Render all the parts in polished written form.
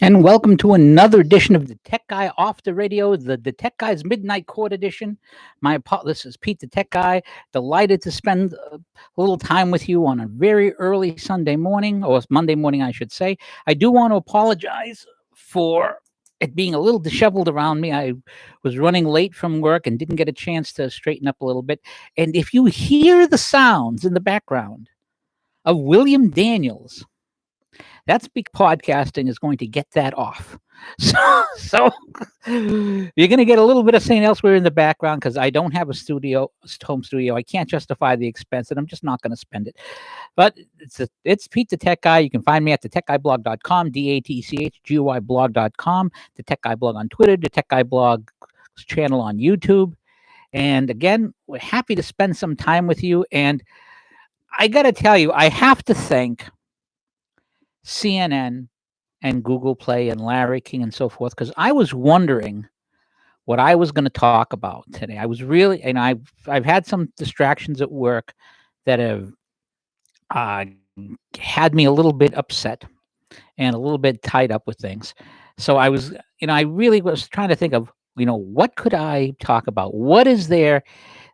And welcome to another edition of the Tech Guy off the radio, the Tech Guy's Midnight Court edition. This is Pete the Tech Guy. Delighted to spend a little time with you on a very early Sunday morning, or Monday morning, I should say. I do want to apologize for it being a little disheveled around me. I was running late from work and didn't get a chance to straighten up a little bit. And if you hear the sounds in the background of William Daniels, that's big podcasting is going to get that off. So you're going to get a little bit of St. Elsewhere in the background because I don't have a home studio. I can't justify the expense, and I'm just not going to spend it. But it's Pete the Tech Guy. You can find me at DaTechGuyBlog.com, DaTechGuy.com, the Tech Guy Blog on Twitter, the Tech Guy Blog channel on YouTube. And again, we're happy to spend some time with you. And I got to tell you, I have to thank CNN and Googleplay and Larry King and so forth, because I was wondering what I was going to talk about today. I was really, and I've had some distractions at work that have had me a little bit upset and a little bit tied up with things. So I was, I really was trying to think of, what could I talk about? What is there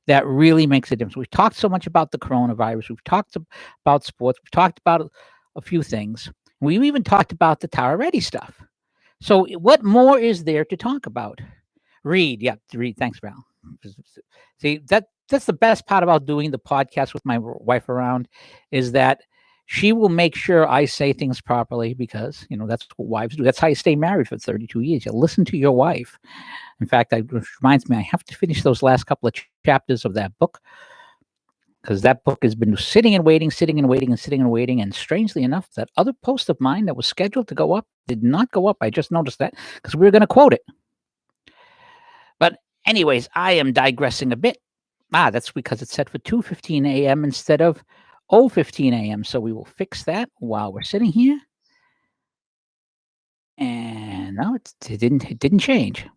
that really makes a difference? We've talked so much about the coronavirus. We've talked about sports. We've talked about a few things. We've even talked about the Tara Reade stuff. So what more is there to talk about? Reade. Yeah, Reade. Thanks, Val. See, that's the best part about doing the podcast with my wife around, is that she will make sure I say things properly, because, that's what wives do. That's how you stay married for 32 years. You listen to your wife. In fact, it reminds me, I have to finish those last couple of chapters of that book, because that book has been sitting and waiting. And strangely enough, that other post of mine that was scheduled to go up did not go up. I just noticed that because we were going to quote it. But anyways, I am digressing a bit. That's because it's set for 2:15 a.m. instead of 0:15 a.m. So we will fix that while we're sitting here. And no, it didn't change.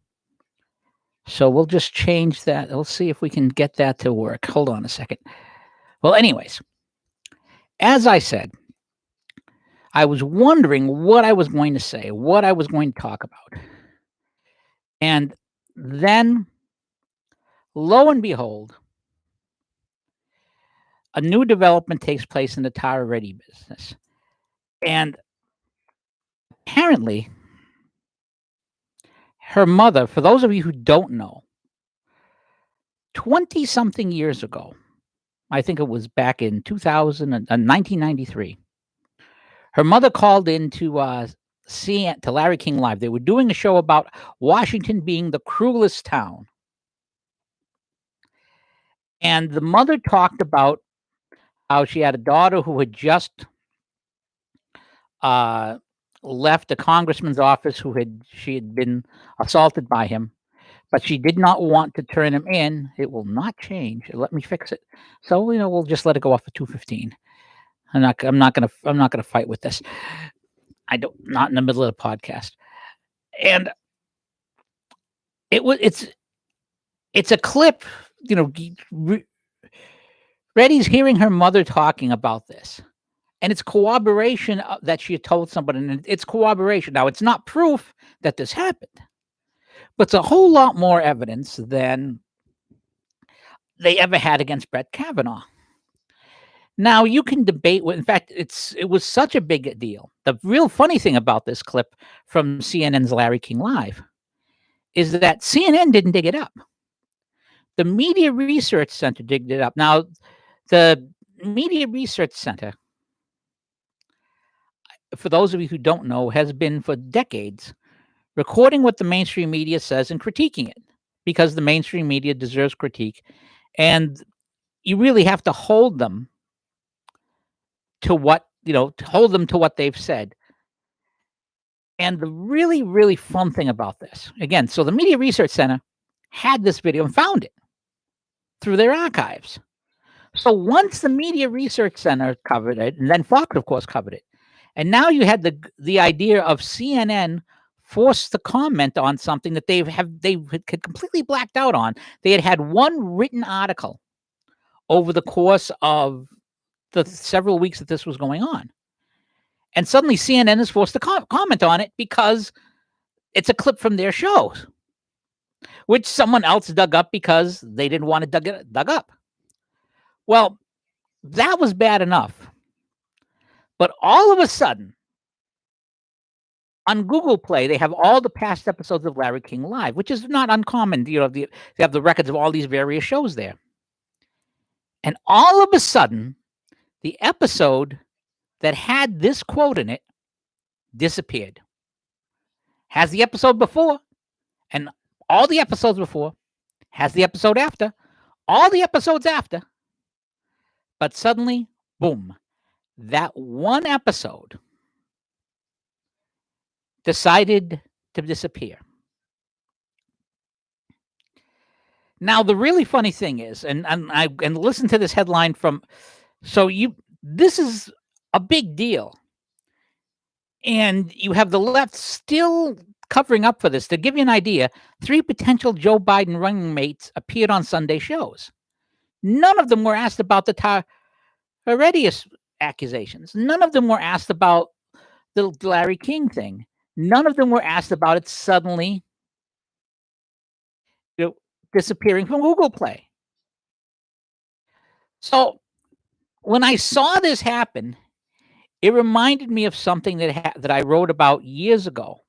So we'll just change that. Let's see if we can get that to work. Hold on a second. Well, anyways, as I said, I was wondering what I was going to say, what I was going to talk about. And then, lo and behold, a new development takes place in the Tara Reade business. And apparently, her mother, for those of you who don't know, 20-something years ago, I think it was back in 1993, her mother called in to Larry King Live. They were doing a show about Washington being the cruelest town. And the mother talked about how she had a daughter who had just left a congressman's office she had been assaulted by him, but she did not want to turn him in. It will not change. Let me fix it. So, we'll just let it go off at 2:15. I'm not gonna fight with this. Not in the middle of the podcast. And it's a clip, Reade's hearing her mother talking about this, and it's corroboration that she had told somebody, and it's corroboration. Now, it's not proof that this happened, but it's a whole lot more evidence than they ever had against Brett Kavanaugh. Now, you can debate in fact, it was such a big deal. The real funny thing about this clip from CNN's Larry King Live is that CNN didn't dig it up. The Media Research Center digged it up. Now, the Media Research Center, for those of you who don't know, has been for decades recording what the mainstream media says and critiquing it, because the mainstream media deserves critique. And you really have to hold them to what they've said. And the really, really fun thing about this, again, so the Media Research Center had this video and found it through their archives. So once the Media Research Center covered it, and then Fox, of course, covered it, and now you had the idea of CNN forced to comment on something that they had completely blacked out on. They had one written article over the course of the several weeks that this was going on. And suddenly CNN is forced to comment on it because it's a clip from their shows, which someone else dug up because they didn't want it dug up. Well, that was bad enough. But all of a sudden, on Googleplay, they have all the past episodes of Larry King Live, which is not uncommon. They have the records of all these various shows there. And all of a sudden, the episode that had this quote in it disappeared. Has the episode before, and all the episodes before, has the episode after, all the episodes after. But suddenly, boom, that one episode decided to disappear. Now, the really funny thing is, and listen to this headline from, this is a big deal. And you have the left still covering up for this. To give you an idea, 3 potential Joe Biden running mates appeared on Sunday shows. None of them were asked about the Tara Reade accusations. None of them were asked about the Larry King thing. None of them were asked about it suddenly disappearing from Googleplay. So when I saw this happen, it reminded me of something that I wrote about years ago.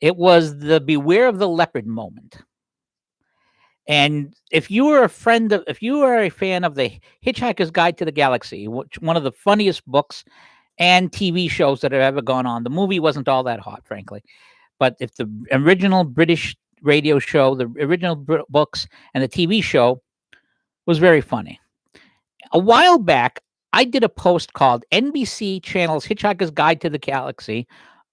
It was the beware of the leopard moment. And if you are a fan of the Hitchhiker's Guide to the Galaxy, one of the funniest books and TV shows that have ever gone on, the movie wasn't all that hot, frankly. But if the original British radio show, the original books, and the TV show was very funny. A while back, I did a post called NBC Channel's Hitchhiker's Guide to the Galaxy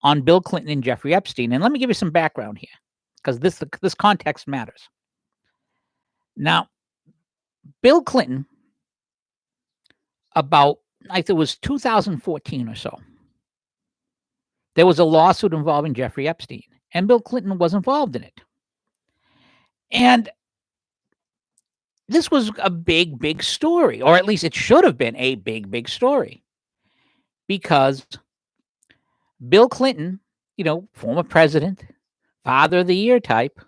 on Bill Clinton and Jeffrey Epstein. And let me give you some background here, because this context matters. Now, Bill Clinton, about, I think it was 2014 or so, there was a lawsuit involving Jeffrey Epstein, and Bill Clinton was involved in it. And this was a big, big story, or at least it should have been a big, big story, because Bill Clinton, former president, father of the year type,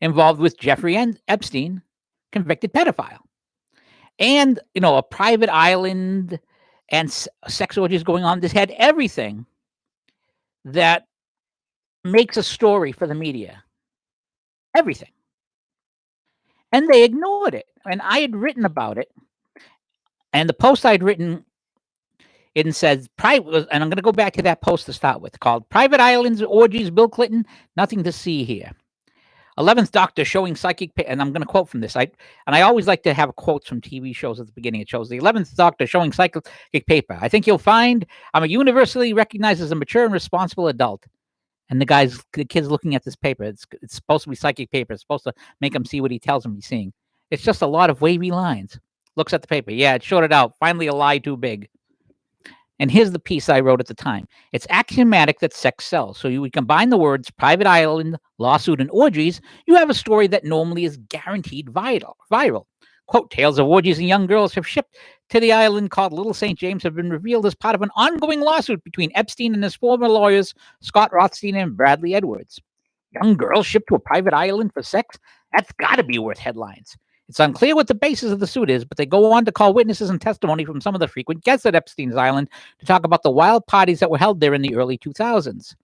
involved with Jeffrey Epstein, convicted pedophile. And, a private island and sex orgies going on. This had everything that makes a story for the media. Everything. And they ignored it. And I had written about it. And the post I'd written, it says, and I'm going to go back to that post to start with, called Private Islands, Orgies, Bill Clinton, Nothing to See Here. 11th Doctor showing psychic, and I'm going to quote from this. I always like to have quotes from TV shows at the beginning. It shows the 11th Doctor showing psychic paper. I think you'll find I'm a universally recognized as a mature and responsible adult. And the kid's looking at this paper. It's supposed to be psychic paper. It's supposed to make him see what he tells him he's seeing. It's just a lot of wavy lines. Looks at the paper. Yeah, it shorted out. Finally, a lie too big. And here's the piece I wrote at the time. It's axiomatic that sex sells. So you would combine the words private island, lawsuit, and orgies. You have a story that normally is guaranteed viral. Quote, tales of orgies and young girls have shipped to the island called Little St. James have been revealed as part of an ongoing lawsuit between Epstein and his former lawyers, Scott Rothstein and Bradley Edwards. Young girls shipped to a private island for sex? That's got to be worth headlines. It's unclear what the basis of the suit is, but they go on to call witnesses and testimony from some of the frequent guests at Epstein's Island to talk about the wild parties that were held there in the early 2000s.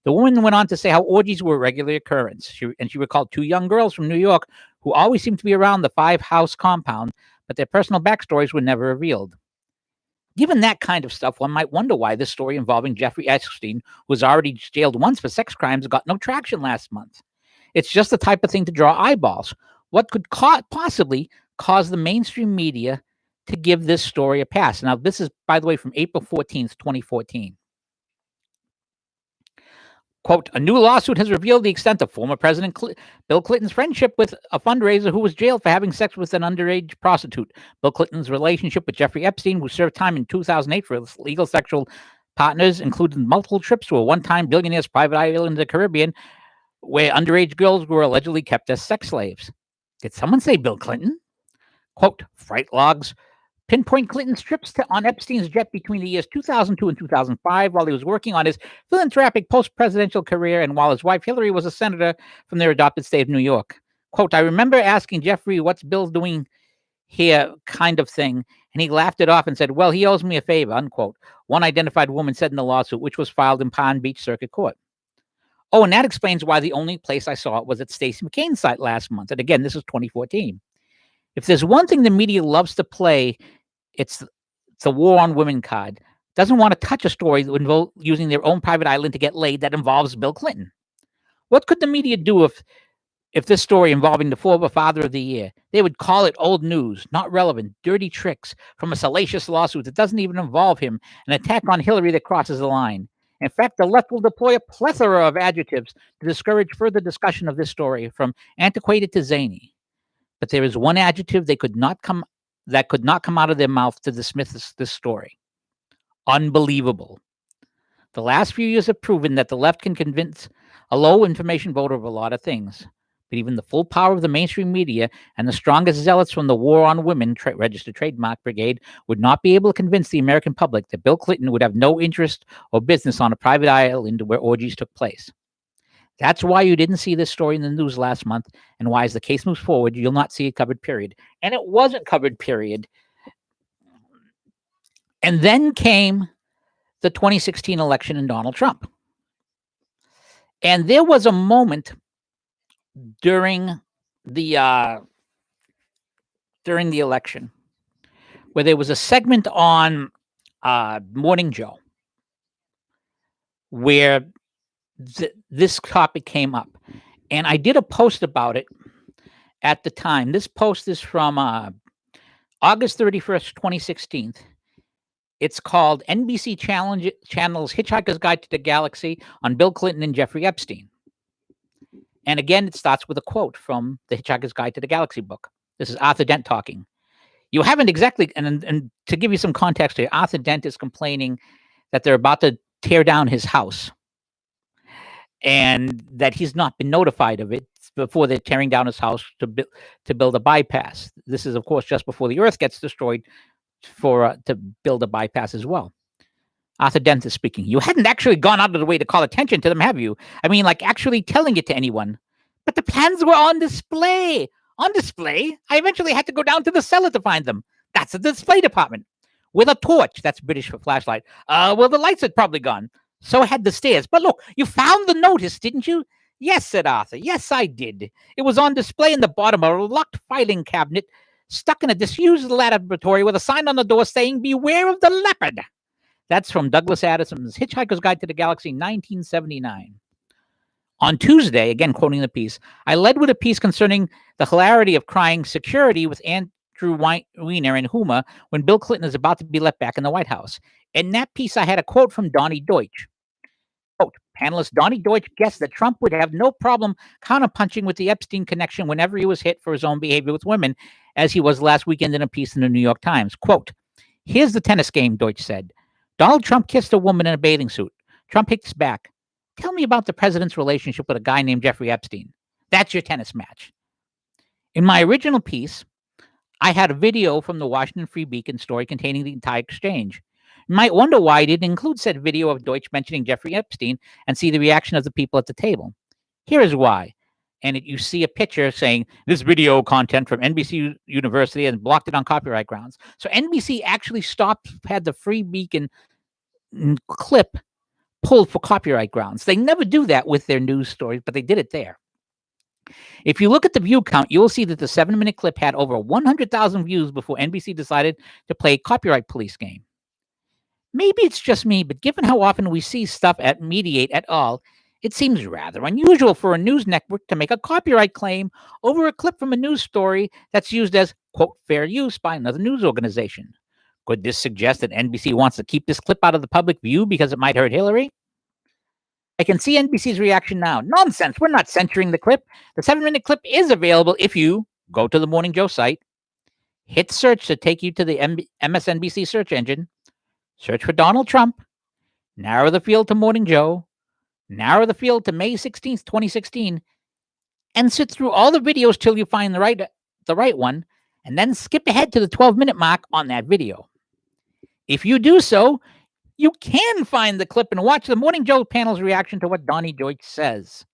The woman went on to say how orgies were a regular occurrence. She recalled 2 young girls from New York who always seemed to be around the 5-house compound, but their personal backstories were never revealed. Given that kind of stuff, one might wonder why this story involving Jeffrey Epstein, who was already jailed once for sex crimes, got no traction last month. It's just the type of thing to draw eyeballs. What could possibly cause the mainstream media to give this story a pass? Now, this is, by the way, from April 14th, 2014. Quote, a new lawsuit has revealed the extent of former President Bill Clinton's friendship with a fundraiser who was jailed for having sex with an underage prostitute. Bill Clinton's relationship with Jeffrey Epstein, who served time in 2008 for illegal sexual partners, included multiple trips to a one-time billionaire's private island in the Caribbean, where underage girls were allegedly kept as sex slaves. Did someone say Bill Clinton? Quote, fright logs pinpoint Clinton's trips on Epstein's jet between the years 2002 and 2005 while he was working on his philanthropic post-presidential career and while his wife Hillary was a senator from their adopted state of New York. Quote, I remember asking Jeffrey, what's Bill doing here, kind of thing, and he laughed it off and said, well, he owes me a favor, unquote. One identified woman said in the lawsuit, which was filed in Palm Beach Circuit Court. Oh, and that explains why the only place I saw it was at Stacey McCain's site last month. And again, this is 2014. If there's one thing the media loves to play, it's the war on women card. Doesn't want to touch a story that involves using their own private island to get laid that involves Bill Clinton. What could the media do if this story involving the former father of the year? They would call it old news, not relevant, dirty tricks from a salacious lawsuit that doesn't even involve him, an attack on Hillary that crosses the line. In fact, the left will deploy a plethora of adjectives to discourage further discussion of this story, from antiquated to zany. But there is one adjective that could not come out of their mouth to dismiss this story. Unbelievable. The last few years have proven that the left can convince a low information voter of a lot of things. But even the full power of the mainstream media and the strongest zealots from the War on Women Registered Trademark Brigade would not be able to convince the American public that Bill Clinton would have no interest or business on a private island where orgies took place. That's why you didn't see this story in the news last month, and why, as the case moves forward, you'll not see it covered, period. And it wasn't covered, period. And then came the 2016 election and Donald Trump. And there was a moment during the election where there was a segment on Morning Joe where this topic came up, and I did a post about it at the time. This post is from August 31st, 2016. It's called NBC Channel's Hitchhiker's Guide to the Galaxy on Bill Clinton and Jeffrey Epstein. And again, it starts with a quote from the Hitchhiker's Guide to the Galaxy book. This is Arthur Dent talking. You haven't exactly, and to give you some context here, Arthur Dent is complaining that they're about to tear down his house and that he's not been notified of it before they're tearing down his house to build a bypass. This is, of course, just before the Earth gets destroyed to build a bypass as well. Arthur Dent is speaking. You hadn't actually gone out of the way to call attention to them, have you? I mean, like actually telling it to anyone. But the plans were on display. On display? I eventually had to go down to the cellar to find them. That's the display department. With a torch. That's British for flashlight. Well, the lights had probably gone. So had the stairs. But look, you found the notice, didn't you? Yes, said Arthur. Yes, I did. It was on display in the bottom of a locked filing cabinet stuck in a disused laboratory with a sign on the door saying, beware of the leopard. That's from Douglas Adams's Hitchhiker's Guide to the Galaxy, 1979. On Tuesday, again quoting the piece, I led with a piece concerning the hilarity of crying security with Andrew Weiner and Huma when Bill Clinton is about to be let back in the White House. In that piece, I had a quote from Donnie Deutsch. Quote, panelist Donnie Deutsch guessed that Trump would have no problem counterpunching with the Epstein connection whenever he was hit for his own behavior with women, as he was last weekend in a piece in the New York Times. Quote, here's the tennis game, Deutsch said. Donald Trump kissed a woman in a bathing suit. Trump hits back. Tell me about the president's relationship with a guy named Jeffrey Epstein. That's your tennis match. In my original piece, I had a video from the Washington Free Beacon story containing the entire exchange. You might wonder why I didn't include said video of Deutsch mentioning Jeffrey Epstein and see the reaction of the people at the table. Here is why. And you see a picture saying this video content from NBC University and blocked it on copyright grounds. So NBC actually had the Free Beacon clip pulled for copyright grounds. They never do that with their news stories, but they did it there. If you look at the view count, you will see that the 7-minute clip had over 100,000 views before NBC decided to play a copyright police game. Maybe it's just me, but given how often we see stuff at Mediate et al., it seems rather unusual for a news network to make a copyright claim over a clip from a news story that's used as, quote, fair use by another news organization. Could this suggest that NBC wants to keep this clip out of the public view because it might hurt Hillary? I can see NBC's reaction now. Nonsense. We're not censoring the clip. The 7-minute clip is available if you go to the Morning Joe site, hit search to take you to the MSNBC search engine, search for Donald Trump, narrow the field to Morning Joe, narrow the field to May 16th, 2016, and sit through all the videos till you find the right one, and then skip ahead to the 12-minute mark on that video. If you do so, you can find the clip and watch the Morning Joe panel's reaction to what Donnie Deutsch says.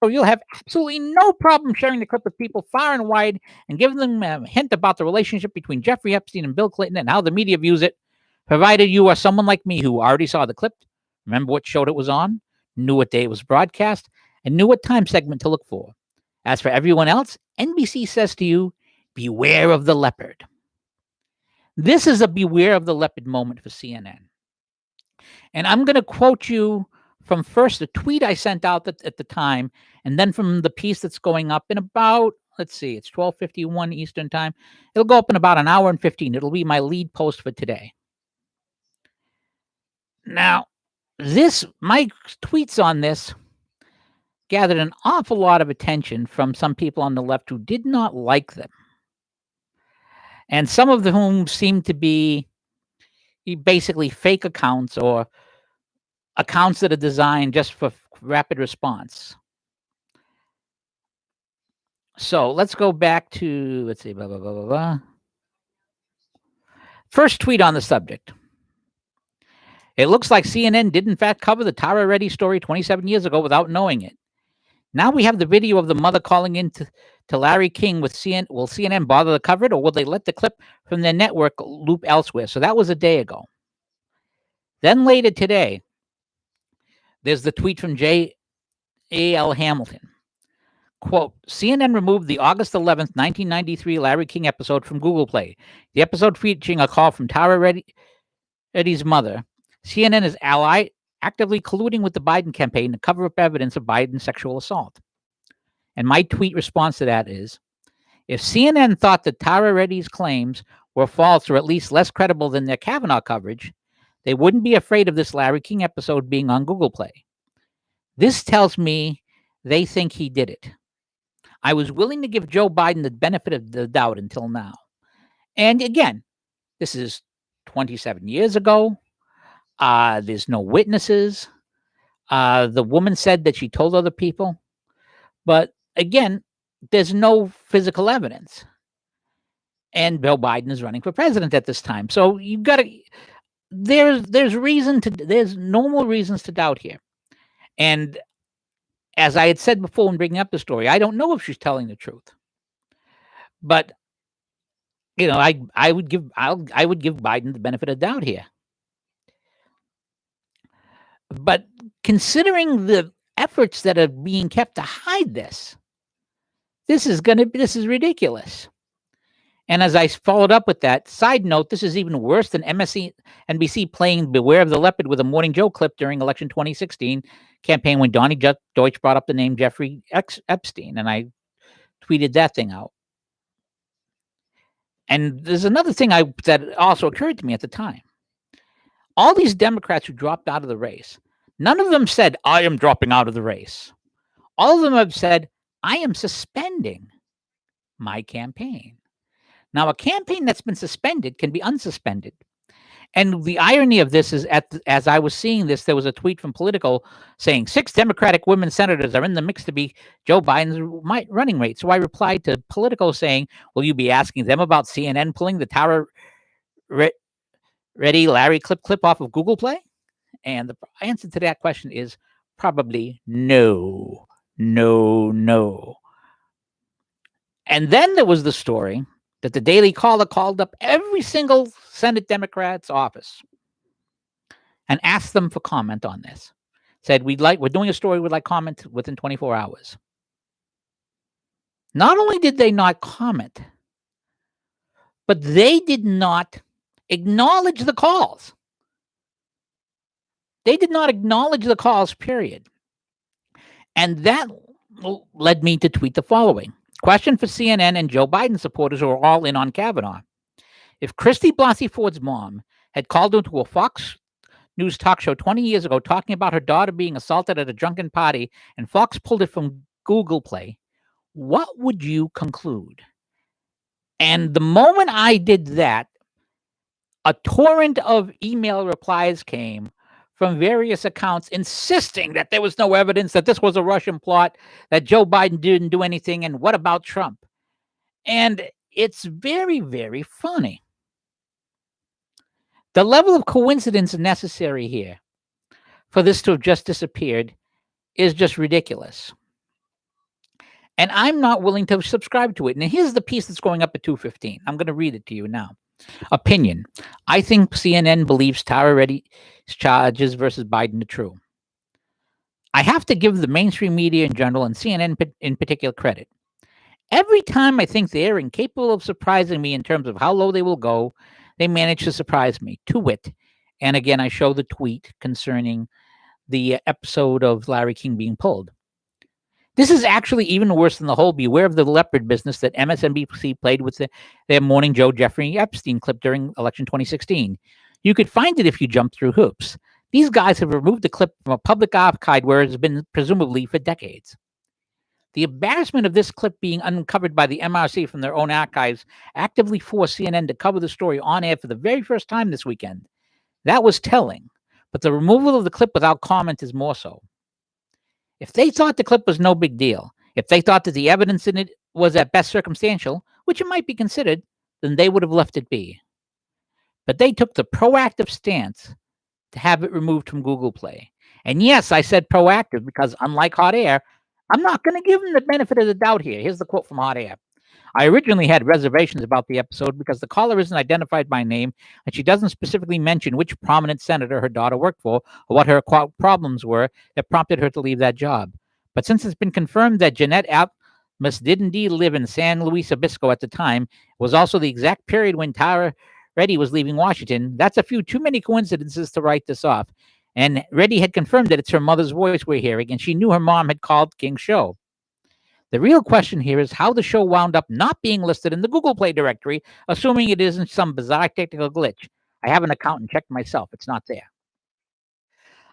So you'll have absolutely no problem sharing the clip with people far and wide and giving them a hint about the relationship between Jeffrey Epstein and Bill Clinton and how the media views it, provided you are someone like me who already saw the clip, remember what show it was on, knew what day it was broadcast, and knew what time segment to look for. As for everyone else, NBC says to you, beware of the leopard. This is a beware of the leopard moment for CNN. And I'm going to quote you from first the tweet I sent out at the time, and then from the piece that's going up in about, let's see, it's 12:51 Eastern time. It'll go up in about an hour and 15. It'll be my lead post for today. Now, my tweets on this gathered an awful lot of attention from some people on the left who did not like them. And some of whom seemed to be basically fake accounts or accounts that are designed just for rapid response. So let's go back to, let's see, blah, blah, blah, blah, blah. First tweet on the subject. It looks like CNN did in fact cover the Tara Reade story 27 years ago without knowing it. Now we have the video of the mother calling in to Larry King with CNN. Will CNN bother to cover it, or will they let the clip from their network loop elsewhere? So that was a day ago. Then later today, there's the tweet from J.A.L. Hamilton. Quote, CNN removed the August 11th, 1993 Larry King episode from Googleplay. The episode featuring a call from Tara Reade's mother. CNN is actively colluding with the Biden campaign to cover up evidence of Biden's sexual assault. And my tweet response to that is, if CNN thought that Tara Reade's claims were false or at least less credible than their Kavanaugh coverage, they wouldn't be afraid of this Larry King episode being on Googleplay. This tells me they think he did it. I was willing to give Joe Biden the benefit of the doubt until now. And again, this is 27 years ago. There's no witnesses. The woman said that she told other people. But again, there's no physical evidence. And Bill Biden is running for president at this time. So you've got to, there's normal reasons to doubt here. And as I had said before when bringing up the story, I don't know if she's telling the truth. But I would give Biden the benefit of doubt here. But considering the efforts that are being kept to hide this is ridiculous. And as I followed up with that, side note, this is even worse than NBC playing Beware of the Leopard with a Morning Joe clip during election 2016 campaign when Donnie Deutsch brought up the name Jeffrey Epstein, and I tweeted that thing out. And there's another thing that also occurred to me at the time. All these Democrats who dropped out of the race, none of them said, I am dropping out of the race. All of them have said, I am suspending my campaign. Now, a campaign that's been suspended can be unsuspended. And the irony of this is, as I was seeing this, there was a tweet from Politico saying 6 Democratic women senators are in the mix to be Joe Biden's running mate. So I replied to Politico saying, will you be asking them about CNN pulling the Tara Reade Larry clip off of Googleplay? And the answer to that question is probably no. And then there was the story that the Daily Caller called up every single Senate Democrat's office and asked them for comment on this. Said, we're doing a story, we'd like comment within 24 hours. Not only did they not comment, but they did not acknowledge the calls. They did not acknowledge the calls, period. And that led me to tweet the following. Question for CNN and Joe Biden supporters who are all in on Kavanaugh. If Christy Blasey Ford's mom had called into a Fox News talk show 20 years ago talking about her daughter being assaulted at a drunken party and Fox pulled it from Googleplay, what would you conclude? And the moment I did that, a torrent of email replies came from various accounts insisting that there was no evidence, that this was a Russian plot, that Joe Biden didn't do anything, and what about Trump? And it's very, very funny. The level of coincidence necessary here for this to have just disappeared is just ridiculous. And I'm not willing to subscribe to it. And here's the piece that's going up at 2:15. I'm going to read it to you now. Opinion. I think CNN believes Tara Reade's charges versus Biden are true. I have to give the mainstream media in general and CNN in particular credit. Every time I think they're incapable of surprising me in terms of how low they will go, they manage to surprise me, to wit. And again, I show the tweet concerning the episode of Larry King being pulled. This is actually even worse than the whole beware of the leopard business that MSNBC played with their morning Joe Jeffrey Epstein clip during election 2016. You could find it if you jump through hoops. These guys have removed the clip from a public archive where it has been presumably for decades. The embarrassment of this clip being uncovered by the MRC from their own archives actively forced CNN to cover the story on air for the very first time this weekend. That was telling, but the removal of the clip without comment is more so. If they thought the clip was no big deal, if they thought that the evidence in it was at best circumstantial, which it might be considered, then they would have left it be. But they took the proactive stance to have it removed from Googleplay. And yes, I said proactive because unlike Hot Air, I'm not going to give them the benefit of the doubt here. Here's the quote from Hot Air. I originally had reservations about the episode because the caller isn't identified by name and she doesn't specifically mention which prominent senator her daughter worked for or what her problems were that prompted her to leave that job. But since it's been confirmed that Jeanette Atmos did indeed live in San Luis Obispo at the time, it was also the exact period when Tara Reade was leaving Washington, that's a few too many coincidences to write this off. And Reade had confirmed that it's her mother's voice we're hearing, and she knew her mom had called King's show. The real question here is how the show wound up not being listed in the Google Play directory, assuming it isn't some bizarre technical glitch. I have an account and checked myself. It's not there.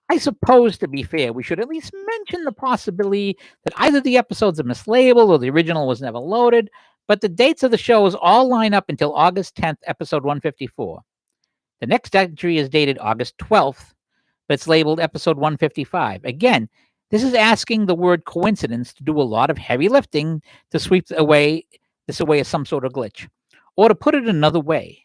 I suppose, to be fair, we should at least mention the possibility that either the episodes are mislabeled or the original was never loaded, but the dates of the shows all line up until August 10th, episode 154. The next entry is dated August 12th, but it's labeled episode 155. Again, this is asking the word coincidence to do a lot of heavy lifting to sweep this away as some sort of glitch. Or to put it another way,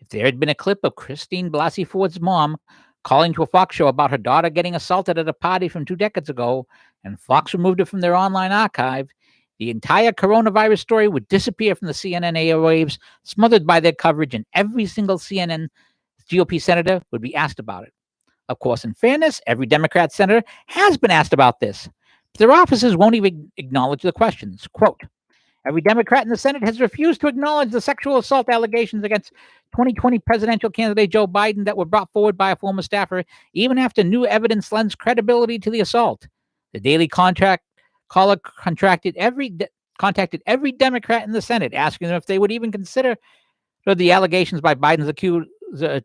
if there had been a clip of Christine Blasey Ford's mom calling to a Fox show about her daughter getting assaulted at a party from 2 decades ago, and Fox removed it from their online archive, the entire coronavirus story would disappear from the CNN airwaves, smothered by their coverage, and every single CNN GOP senator would be asked about it. Of course, in fairness, every Democrat senator has been asked about this. But their offices won't even acknowledge the questions. Quote, every Democrat in the Senate has refused to acknowledge the sexual assault allegations against 2020 presidential candidate Joe Biden that were brought forward by a former staffer, even after new evidence lends credibility to the assault. The Daily caller contacted every Democrat in the Senate, asking them if they would even consider the allegations by Biden's accuser,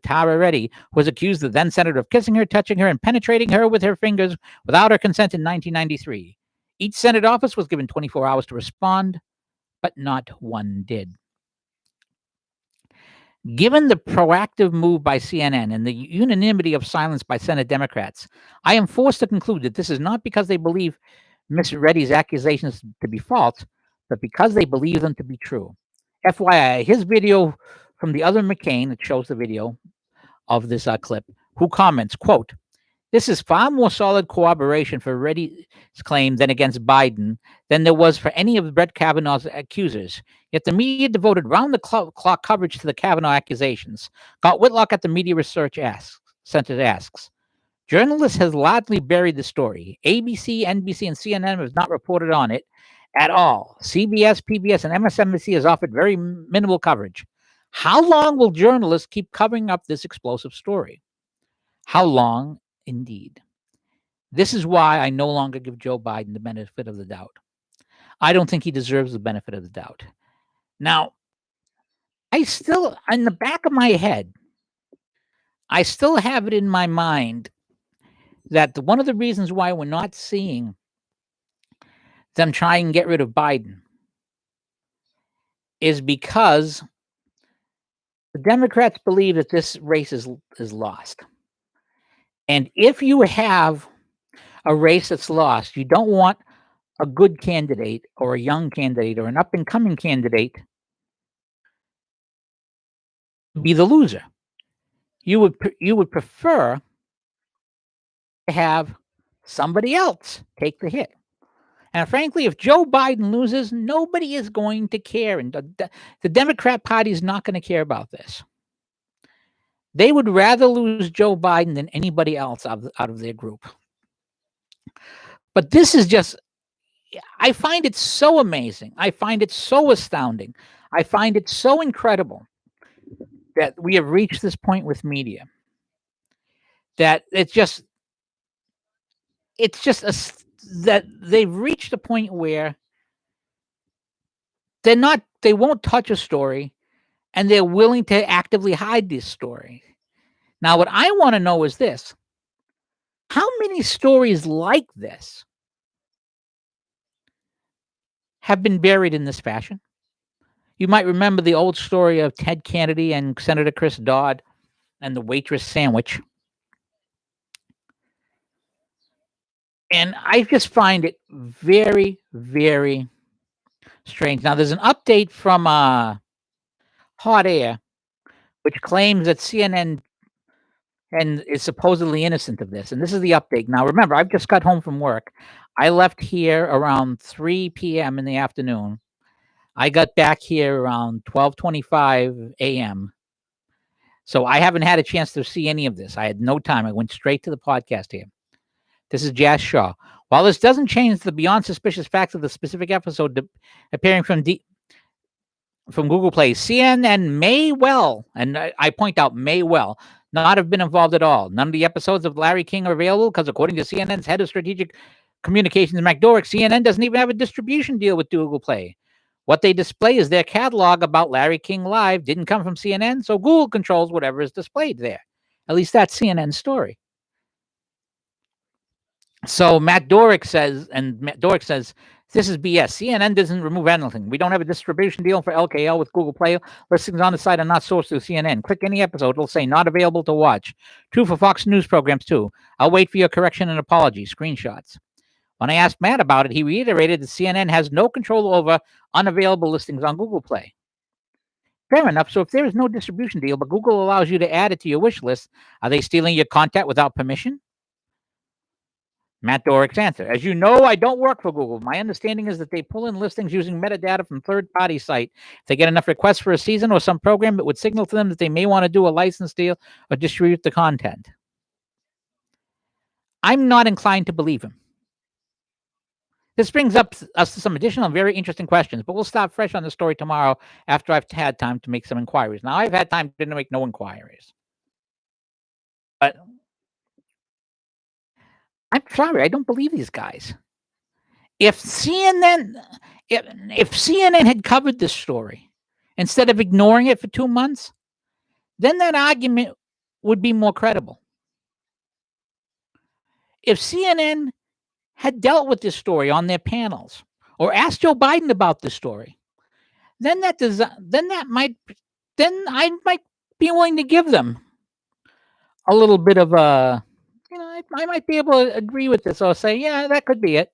Tara Reade, who was accused the then senator of kissing her, touching her, and penetrating her with her fingers without her consent in 1993. Each Senate office was given 24 hours to respond, but not one did. Given the proactive move by CNN and the unanimity of silence by Senate Democrats, I am forced to conclude that this is not because they believe Ms. Reade's accusations to be false, but because they believe them to be true. FYI, his video from the other McCain, it shows the video of this clip, who comments, quote, this is far more solid corroboration for Reade's claim than against Biden than there was for any of Brett Kavanaugh's accusers. Yet the media devoted round-the-clock coverage to the Kavanaugh accusations. Scott Whitlock at the Media Research Center asks, journalists have largely buried the story. ABC, NBC, and CNN have not reported on it at all. CBS, PBS, and MSNBC has offered very minimal coverage. How long will journalists keep covering up this explosive story? How long, indeed? This is why I no longer give Joe Biden the benefit of the doubt. I don't think he deserves the benefit of the doubt. Now, I still, in the back of my head, I still have it in my mind that one of the reasons why we're not seeing them try and get rid of Biden is because the Democrats believe that this race is lost. And if you have a race that's lost, you don't want a good candidate or a young candidate or an up-and-coming candidate be the loser. You would prefer to have somebody else take the hit. And frankly, if Joe Biden loses, nobody is going to care, and the Democrat Party is not going to care about this. They would rather lose Joe Biden than anybody else out of their group. But this is just, I find it so amazing. I find it so astounding. I find it so incredible that we have reached this point with media, that that they've reached a point where they won't touch a story, and they're willing to actively hide this story. Now, what I want to know is this: how many stories like this have been buried in this fashion? You might remember the old story of Ted Kennedy and Senator Chris Dodd and the waitress sandwich. And I just find it very, very strange. Now, there's an update from Hot Air, which claims that CNN and is supposedly innocent of this. And this is the update. Now, remember, I've just got home from work. I left here around 3 p.m. in the afternoon. I got back here around 12:25 a.m. So I haven't had a chance to see any of this. I had no time. I went straight to the podcast here. This is Jazz Shaw. While this doesn't change the beyond suspicious facts of the specific episode appearing from Googleplay, CNN may well, and I point out may well, not have been involved at all. None of the episodes of Larry King are available because, according to CNN's head of strategic communications, McDorrick, CNN doesn't even have a distribution deal with Googleplay. What they display is their catalog about Larry King Live didn't come from CNN, so Google controls whatever is displayed there. At least that's CNN's story. So Matt Dorick says, this is BS. CNN doesn't remove anything. We don't have a distribution deal for LKL with Google Play. Listings on the site are not sourced through CNN. Click any episode. It'll say not available to watch. True for Fox News programs, too. I'll wait for your correction and apology. Screenshots. When I asked Matt about it, he reiterated that CNN has no control over unavailable listings on Google Play. Fair enough. So if there is no distribution deal, but Google allows you to add it to your wish list, are they stealing your content without permission? Matt Dorick's answer: as you know, I don't work for Google. My understanding is that they pull in listings using metadata from third-party site. If they get enough requests for a season or some program, it would signal to them that they may want to do a license deal or distribute the content. I'm not inclined to believe him. This brings up us to some additional and very interesting questions, but we'll start fresh on the story tomorrow after I've had time to make some inquiries. Now, I've had time to make no inquiries. But I'm sorry, I don't believe these guys. If CNN had covered this story instead of ignoring it for 2 months, then that argument would be more credible. If CNN had dealt with this story on their panels or asked Joe Biden about this story, then I might be willing to give them a little bit of a, I might be able to agree with this or say, yeah, that could be it.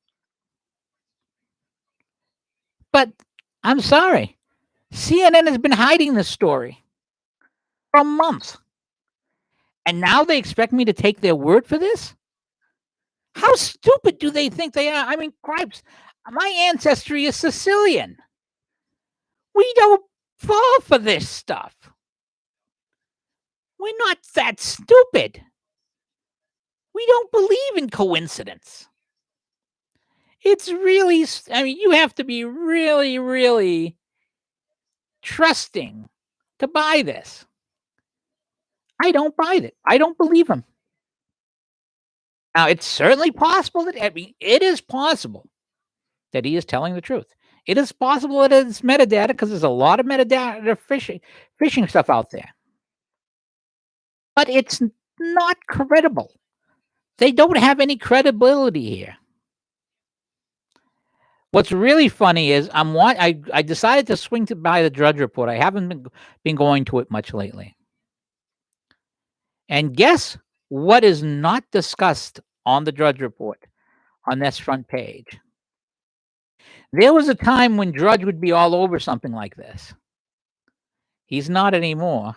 But I'm sorry, CNN has been hiding this story for a month, and now they expect me to take their word for this? How stupid do they think they are? I mean, cripes, my ancestry is Sicilian. We don't fall for this stuff. We're not that stupid. We don't believe in coincidence. It's really, you have to be really, really trusting to buy this. I don't buy it. I don't believe him. Now, it's certainly possible it is possible that he is telling the truth. It is possible that it's metadata, because there's a lot of metadata phishing stuff out there. But it's not credible. They don't have any credibility here. What's really funny is I decided to swing by the Drudge Report. I haven't been going to it much lately. And guess what is not discussed on the Drudge Report on this front page? There was a time when Drudge would be all over something like this. He's not anymore.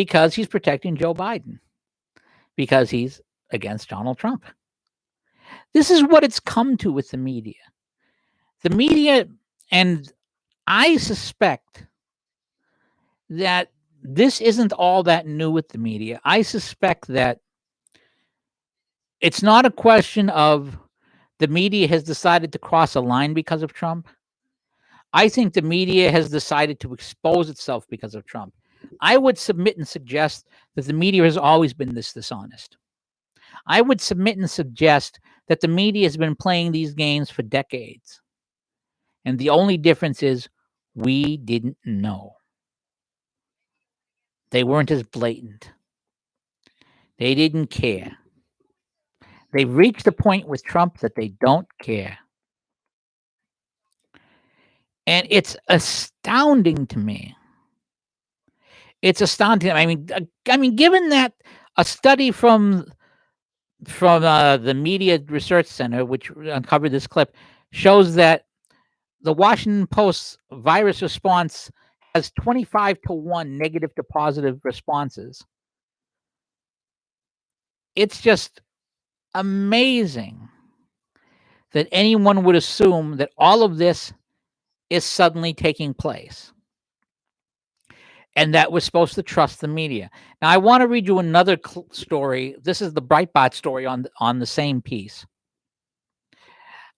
because he's protecting Joe Biden, because he's against Donald Trump. This is what it's come to with the media. The media, and I suspect that this isn't all that new with the media. I suspect that it's not a question of the media has decided to cross a line because of Trump. I think the media has decided to expose itself because of Trump. I would submit and suggest that the media has always been this dishonest. I would submit and suggest that the media has been playing these games for decades. And the only difference is we didn't know. They weren't as blatant. They didn't care. They've reached a point with Trump that they don't care. And it's astounding to me. It's astounding. I mean, given that a study from the Media Research Center, which uncovered this clip, shows that the Washington Post's virus response has 25-1 negative to positive responses. It's just amazing that anyone would assume that all of this is suddenly taking place and that we're supposed to trust the media. Now, I want to read you another story. This is the Breitbart story on the same piece.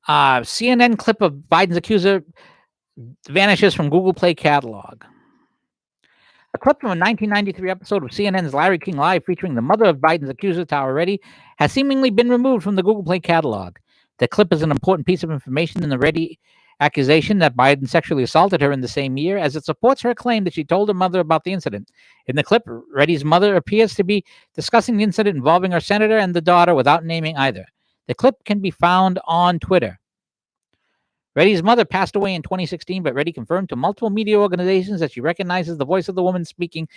CNN clip of Biden's accuser vanishes from Google Play catalog. A clip from a 1993 episode of CNN's Larry King Live featuring the mother of Biden's accuser, Tara Reade, has seemingly been removed from the Google Play catalog. The clip is an important piece of information in the Reade accusation that Biden sexually assaulted her in the same year, as it supports her claim that she told her mother about the incident. In the clip, Reade's mother appears to be discussing the incident involving her senator and the daughter without naming either. The clip can be found on Twitter. Reade's mother passed away in 2016, but Reade confirmed to multiple media organizations that she recognizes the voice of the woman speaking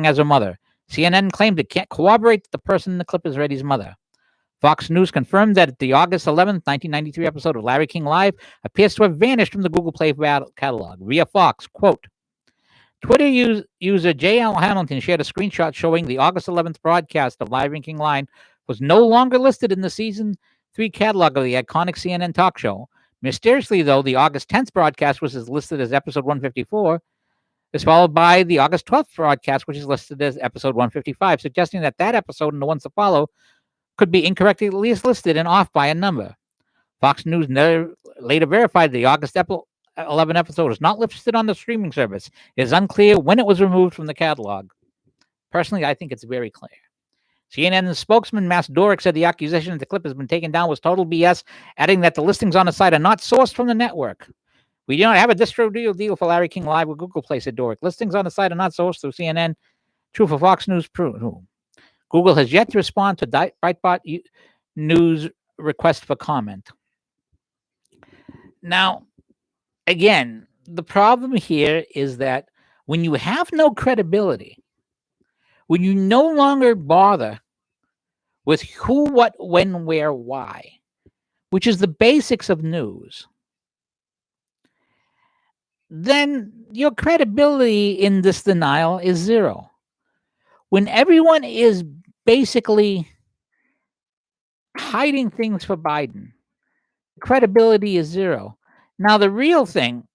as her mother. CNN claimed it can't corroborate that the person in the clip is Reade's mother. Fox News confirmed that the August 11th, 1993 episode of Larry King Live appears to have vanished from the Google Play catalog. Via Fox, quote, Twitter user J.L. Hamilton shared a screenshot showing the August 11th broadcast of Larry King Live was no longer listed in the season 3 catalog of the iconic CNN talk show. Mysteriously, though, the August 10th broadcast, which is listed as episode 154, is followed by the August 12th broadcast, which is listed as episode 155, suggesting that episode and the ones that follow could be incorrectly listed and off by a number. Fox News later verified the August 11 episode is not listed on the streaming service. It is unclear when it was removed from the catalog. Personally, I think it's very clear. CNN's spokesman, Matt Dorick, said the accusation that the clip has been taken down was total BS, adding that the listings on the site are not sourced from the network. We do not have a distro deal for Larry King Live with Google Play, said Dorick. Listings on the site are not sourced through CNN. True for Fox News. Google has yet to respond to Breitbart News request for comment. Now, again, the problem here is that when you have no credibility, when you no longer bother with who, what, when, where, why, which is the basics of news, then your credibility in this denial is zero. When everyone is basically hiding things for Biden, credibility is zero. Now, the real thing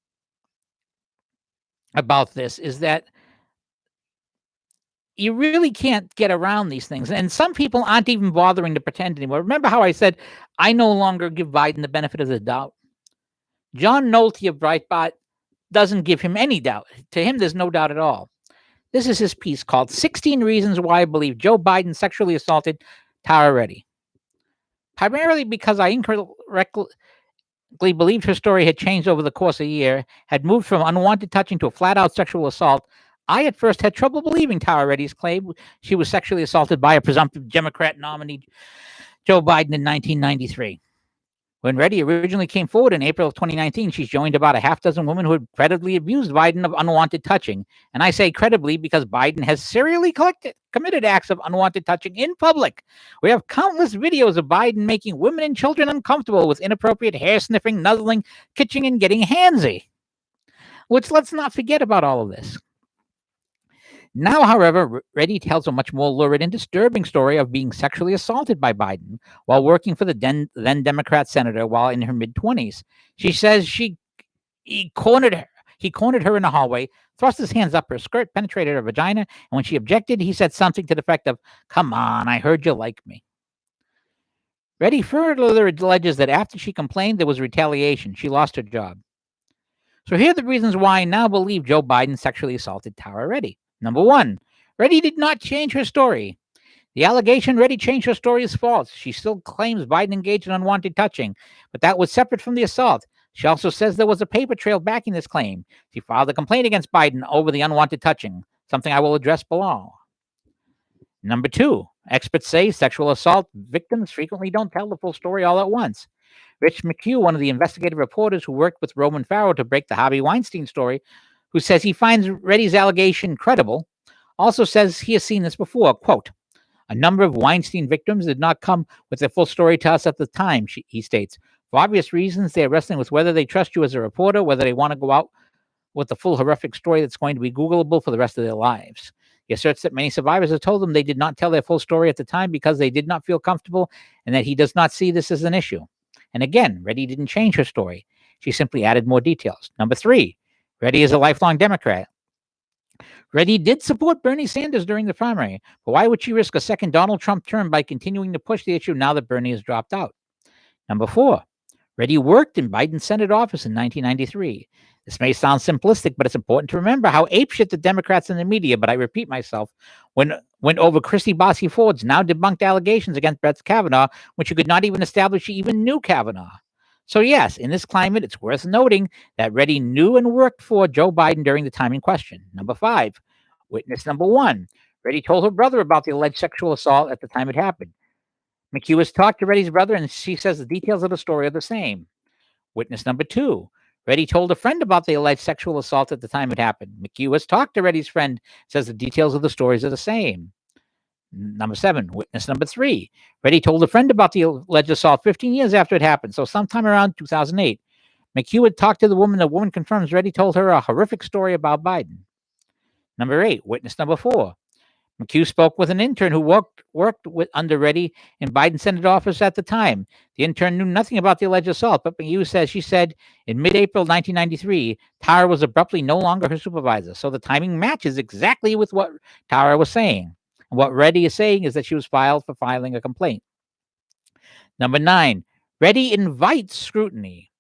about this is that you really can't get around these things. And some people aren't even bothering to pretend anymore. Remember how I said I no longer give Biden the benefit of the doubt? John Nolte of Breitbart doesn't give him any doubt. To him, there's no doubt at all. This is his piece called 16 Reasons Why I Believe Joe Biden Sexually Assaulted Tara Reade. Primarily because I incorrectly believed her story had changed over the course of a year, had moved from unwanted touching to a flat-out sexual assault, I at first had trouble believing Tara Reade's claim she was sexually assaulted by a presumptive Democrat nominee, Joe Biden, in 1993. When Reade originally came forward in April of 2019, she joined about a half dozen women who had credibly abused Biden of unwanted touching. And I say credibly because Biden has serially committed acts of unwanted touching in public. We have countless videos of Biden making women and children uncomfortable with inappropriate hair sniffing, nuzzling, kitching, and getting handsy. Which, let's not forget about all of this. Now, however, Reddy tells a much more lurid and disturbing story of being sexually assaulted by Biden while working for the then Democrat senator while in her mid-20s. She says he cornered her. He cornered her in the hallway, thrust his hands up her skirt, penetrated her vagina, and when she objected, he said something to the effect of, "Come on, I heard you like me." Reddy further alleges that after she complained, there was retaliation. She lost her job. So here are the reasons why I now believe Joe Biden sexually assaulted Tara Reade. Number one, Reade did not change her story. The allegation Reade changed her story is false. She still claims Biden engaged in unwanted touching, but that was separate from the assault. She also says there was a paper trail backing this claim. She filed a complaint against Biden over the unwanted touching, something I will address below. Number two, experts say sexual assault victims frequently don't tell the full story all at once. Rich McHugh, one of the investigative reporters who worked with Roman Farrow to break the Harvey Weinstein story, who says he finds Reade's allegation credible, also says he has seen this before. Quote, "A number of Weinstein victims did not come with their full story to us at the time," he states. "For obvious reasons, they are wrestling with whether they trust you as a reporter, whether they want to go out with the full horrific story that's going to be Googleable for the rest of their lives." He asserts that many survivors have told him they did not tell their full story at the time because they did not feel comfortable and that he does not see this as an issue. And again, Reade didn't change her story. She simply added more details. Number three, Reade is a lifelong Democrat. Reade did support Bernie Sanders during the primary, but why would she risk a second Donald Trump term by continuing to push the issue now that Bernie has dropped out? Number four, Reade worked in Biden's Senate office in 1993. This may sound simplistic, but it's important to remember how apeshit the Democrats and the media, but I repeat myself, went over Christy Blasey Ford's now debunked allegations against Brett Kavanaugh, which you could not even establish she even knew Kavanaugh. So yes, in this climate, it's worth noting that Reade knew and worked for Joe Biden during the time in question. Number five, witness number one, Reade told her brother about the alleged sexual assault at the time it happened. McHugh has talked to Reade's brother, and she says the details of the story are the same. Witness number two, Reade told a friend about the alleged sexual assault at the time it happened. McHugh has talked to Reade's friend, says the details of the stories are the same. Number seven, witness number three, Reade told a friend about the alleged assault 15 years after it happened, so sometime around 2008. McHugh had talked to the woman. The woman confirms Reade told her a horrific story about Biden. Number eight, witness number four, McHugh spoke with an intern who worked under Reade in Biden's Senate office at the time. The intern knew nothing about the alleged assault, but McHugh says she said in mid-April 1993, Tara was abruptly no longer her supervisor. So the timing matches exactly with what Tara was saying. And what Reade is saying is that she was filed for filing a complaint. Number nine, Reade invites scrutiny.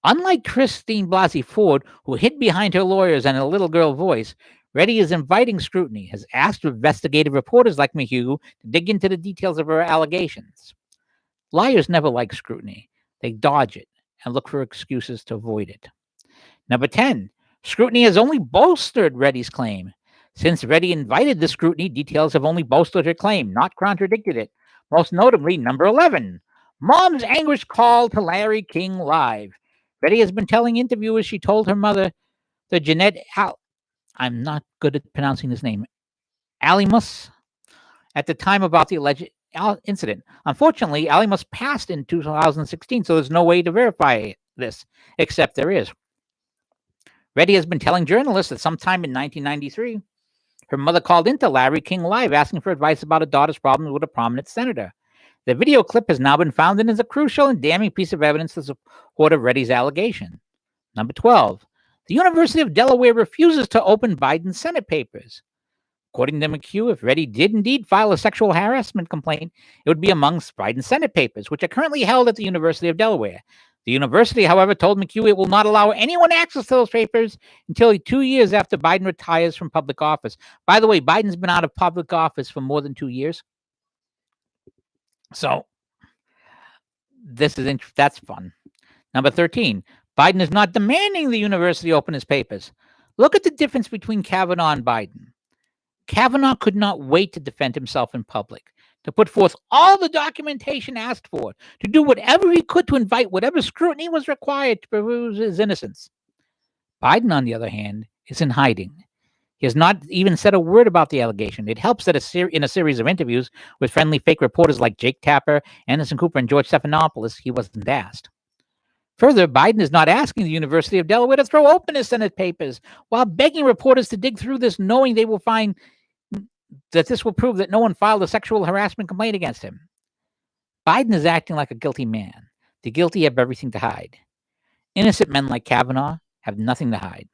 Unlike Christine Blasey Ford, who hid behind her lawyers and a little girl voice, Reade is inviting scrutiny, has asked investigative reporters like McHugh to dig into the details of her allegations. Liars never like scrutiny. They dodge it and look for excuses to avoid it. Number 10, scrutiny has only bolstered Reade's claim. Since Reade invited the scrutiny, details have only bolstered her claim, not contradicted it. Most notably, number 11, Mom's anguish call to Larry King live. Reade has been telling interviewers she told her mother, the Jeanette I'm not good at pronouncing this name, Alimus, at the time about the alleged incident. Unfortunately, Alimus passed in 2016, so there's no way to verify this, except there is. Reade has been telling journalists that sometime in 1993, her mother called into Larry King Live asking for advice about her daughter's problems with a prominent senator. The video clip has now been found and is a crucial and damning piece of evidence to support of Reade's allegation. Number 12, the University of Delaware refuses to open Biden's Senate papers. According to McHugh, if Reade did indeed file a sexual harassment complaint, it would be amongst Biden's Senate papers, which are currently held at the University of Delaware. The university, however, told McHugh it will not allow anyone access to those papers until 2 years after Biden retires from public office. By the way, Biden's been out of public office for more than 2 years. So that's fun. Number 13, Biden is not demanding the university open his papers. Look at the difference between Kavanaugh and Biden. Kavanaugh could not wait to defend himself in public, to put forth all the documentation asked for, to do whatever he could to invite whatever scrutiny was required to prove his innocence. Biden, on the other hand, is in hiding. He has not even said a word about the allegation. It helps that in a series of interviews with friendly fake reporters like Jake Tapper, Anderson Cooper, and George Stephanopoulos, he wasn't asked. Further, Biden is not asking the University of Delaware to throw open his Senate papers while begging reporters to dig through this, knowing they will find that this will prove that no one filed a sexual harassment complaint against him. Biden is acting like a guilty man. The guilty have everything to hide. Innocent men like Kavanaugh have nothing to hide.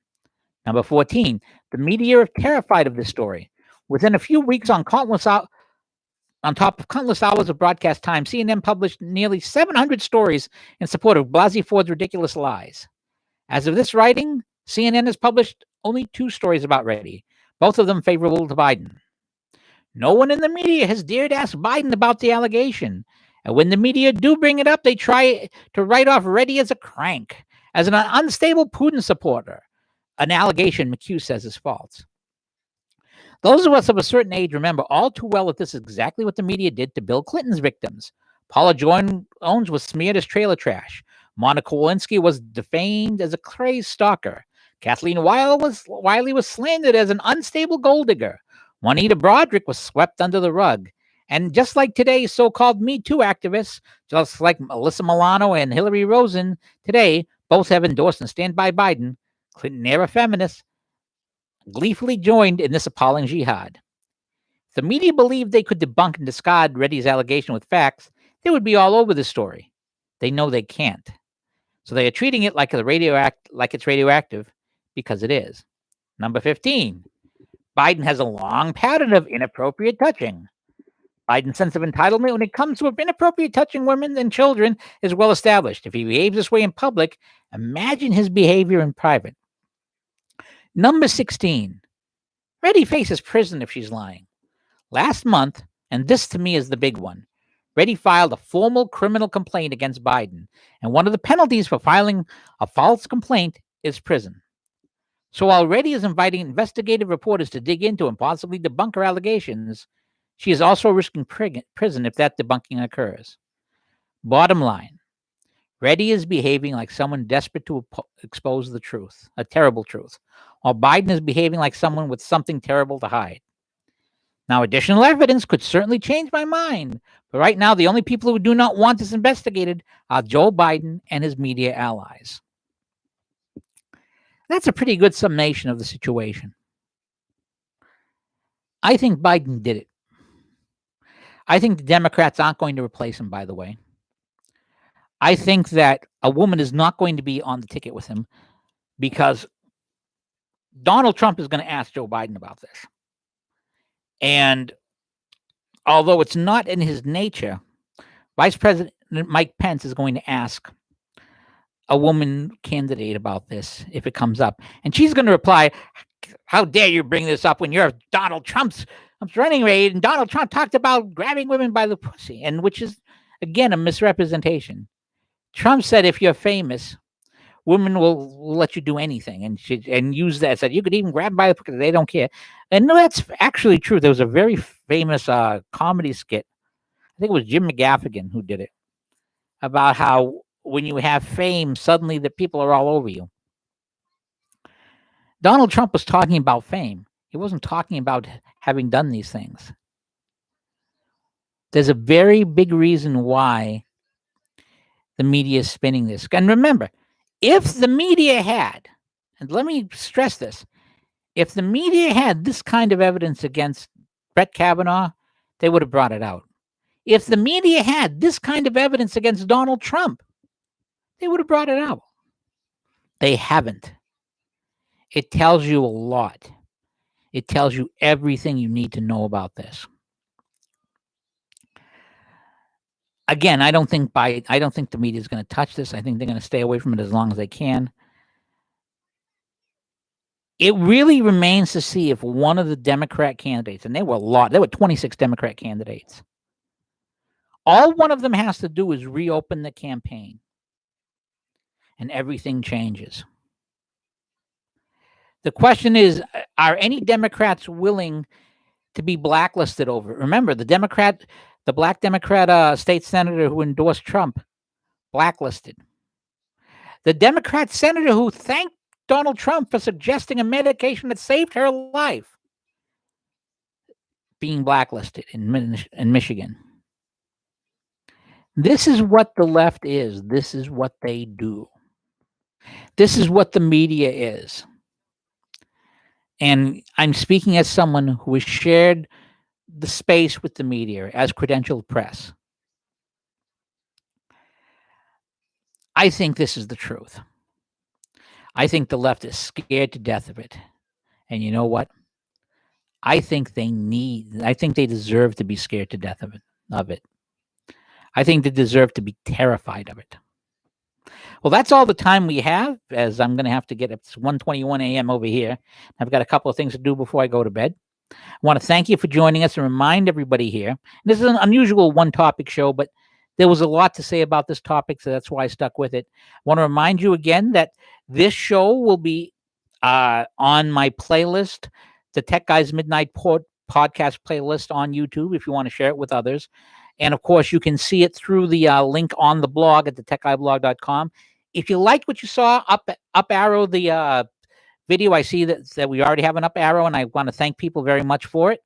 Number 14, the media are terrified of this story. Within a few weeks, on top of countless hours of broadcast time, CNN published nearly 700 stories in support of Blasey Ford's ridiculous lies. As of this writing, CNN has published only 2 stories about Reddy, both of them favorable to Biden. No one in the media has dared ask Biden about the allegation. And when the media do bring it up, they try to write off Reddy as a crank, as an unstable Putin supporter, an allegation McHugh says is false. Those of us of a certain age remember all too well that this is exactly what the media did to Bill Clinton's victims. Paula Jones was smeared as trailer trash. Monica Lewinsky was defamed as a crazed stalker. Kathleen Wiley was slandered as an unstable gold digger. Juanita Broderick was swept under the rug. And just like today's so-called Me Too activists, just like Alyssa Milano and Hillary Rosen today, both have endorsed and stand by Biden, Clinton-era feminists gleefully joined in this appalling jihad. If the media believed they could debunk and discard Reddy's allegation with facts, they would be all over the story. They know they can't. So they are treating it like it's radioactive because it is. Number 15, Biden has a long pattern of inappropriate touching. Biden's sense of entitlement when it comes to inappropriate touching women and children is well established. If he behaves this way in public, imagine his behavior in private. Number 16, Reddy faces prison if she's lying. Last month, and this to me is the big one, Reddy filed a formal criminal complaint against Biden, and one of the penalties for filing a false complaint is prison. So while Reddy is inviting investigative reporters to dig into and possibly debunk her allegations, she is also risking prison if that debunking occurs. Bottom line, Reddy is behaving like someone desperate to expose the truth, a terrible truth, while Biden is behaving like someone with something terrible to hide. Now, additional evidence could certainly change my mind, but right now, the only people who do not want this investigated are Joe Biden and his media allies. That's a pretty good summation of the situation. I think Biden did it. I think the Democrats aren't going to replace him, by the way. I think that a woman is not going to be on the ticket with him because Donald Trump is going to ask Joe Biden about this. And although it's not in his nature, Vice President Mike Pence is going to ask a woman candidate about this if it comes up. And she's going to reply, how dare you bring this up when you're Donald Trump's running mate and Donald Trump talked about grabbing women by the pussy, and which is, again, a misrepresentation. Trump said if you're famous, women will let you do anything, and use that. Said you could even grab by the pussy, they don't care. And no, that's actually true. There was a very famous comedy skit. I think it was Jim McGaffigan who did it, about how when you have fame, suddenly the people are all over you. Donald Trump was talking about fame. He wasn't talking about having done these things. There's a very big reason why the media is spinning this. And remember, if the media had, and let me stress this, if the media had this kind of evidence against Brett Kavanaugh, they would have brought it out. If the media had this kind of evidence against Donald Trump, they would have brought it out. They haven't. It tells you a lot. It tells you everything you need to know about this. Again, I don't think the media is going to touch this. I think they're going to stay away from it as long as they can. It really remains to see if one of the Democrat candidates, and there were 26 Democrat candidates, all one of them has to do is reopen the campaign, and everything changes. The question is, are any Democrats willing to be blacklisted over it? Remember, the black Democrat state senator who endorsed Trump, blacklisted. The Democrat senator who thanked Donald Trump for suggesting a medication that saved her life, being blacklisted in Michigan. This is what the left is. This is what they do. This is what the media is. And I'm speaking as someone who has shared the space with the media as credentialed press. I think this is the truth. I think the left is scared to death of it. And you know what? I think they deserve to be scared to death of it. I think they deserve to be terrified of it. Well, that's all the time we have, as I'm going to have to get up. It's 1:21 a.m. over here. I've got a couple of things to do before I go to bed. I want to thank you for joining us and remind everybody here. This is an unusual one-topic show, but there was a lot to say about this topic, so that's why I stuck with it. I want to remind you again that this show will be on my playlist, the Tech Guys Midnight podcast playlist on YouTube, if you want to share it with others. And of course, you can see it through the link on the blog at thetechguyblog.com. If you liked what you saw, up arrow the video. I see that we already have an up arrow, and I want to thank people very much for it.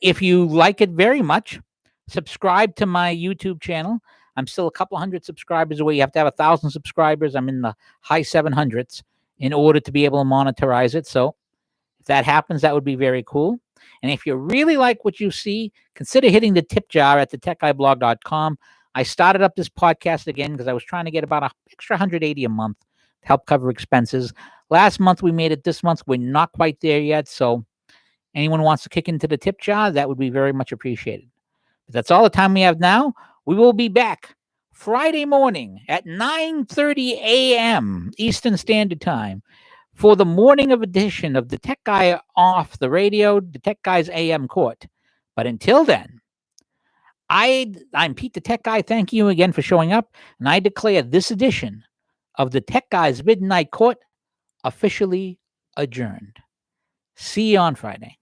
If you like it very much, subscribe to my YouTube channel. I'm still a couple hundred subscribers away. You have to have 1,000 subscribers. I'm in the high 700s in order to be able to monetize it. So if that happens, that would be very cool. And if you really like what you see, consider hitting the tip jar at thetechguyblog.com. I started up this podcast again because I was trying to get about an extra $180 a month to help cover expenses. Last month we made it. This month we're not quite there yet. So anyone wants to kick into the tip jar, that would be very much appreciated. But that's all the time we have now. We will be back Friday morning at 9:30 a.m. Eastern Standard Time for the morning of edition of the Tech Guy off the radio, the Tech Guy's AM Court. But until then, I'm Pete the Tech Guy. Thank you again for showing up. And I declare this edition of the Tech Guy's Midnight Court officially adjourned. See you on Friday.